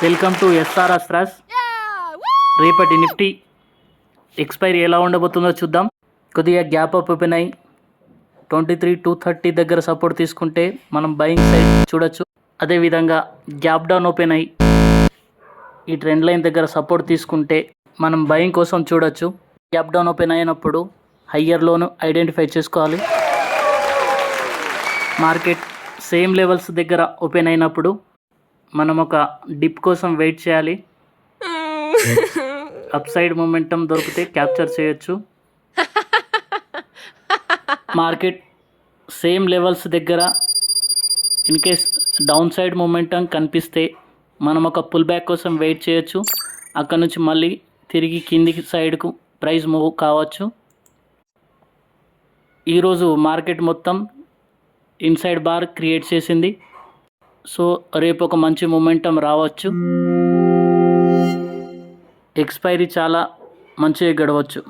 Welcome to SRS రాస్. రేపటి Nifty expiry ఎలా ఉండబోతుందో చూద్దాం. కొద్దిగా గ్యాప్ అప్ ఓపెన్ అయ్యి 23,230 దగ్గర సపోర్ట్ తీసుకుంటే మనం బయింగ్ సైడ్ చూడొచ్చు. అదేవిధంగా గ్యాప్ డౌన్ ఓపెన్ అయ్యి ఈ ట్రెండ్ లైన్ దగ్గర సపోర్ట్ తీసుకుంటే మనం బయింగ్ కోసం చూడొచ్చు. గ్యాప్ డౌన్ ఓపెన్ అయినప్పుడు హయ్యర్ లోను ఐడెంటిఫై చేసుకోవాలి. మార్కెట్ సేమ్ లెవెల్స్ దగ్గర ఓపెన్ అయినప్పుడు మనం ఒక డిప్ కోసం వెయిట్ చేయాలి. అప్ సైడ్ మొమెంటం దొరికితే క్యాప్చర్ చేయొచ్చు. మార్కెట్ సేమ్ లెవెల్స్ దగ్గర in case down side momentum కనిపిస్తే మనం ఒక పుల్ బ్యాక్ కోసం వెయిట్ చేయొచ్చు. అక్కడ నుంచి మళ్ళీ తిరిగి కిందికి సైడ్కు ప్రైస్ మూవ్ కావచ్చు. ఈరోజు మార్కెట్ మొత్తం ఇన్సైడ్ బార్ క్రియేట్ చేసింది. సో రేపు ఒక మంచి మొమెంటం రావచ్చు. ఎక్స్పైరీ చాలా మంచిగా గడవచ్చు.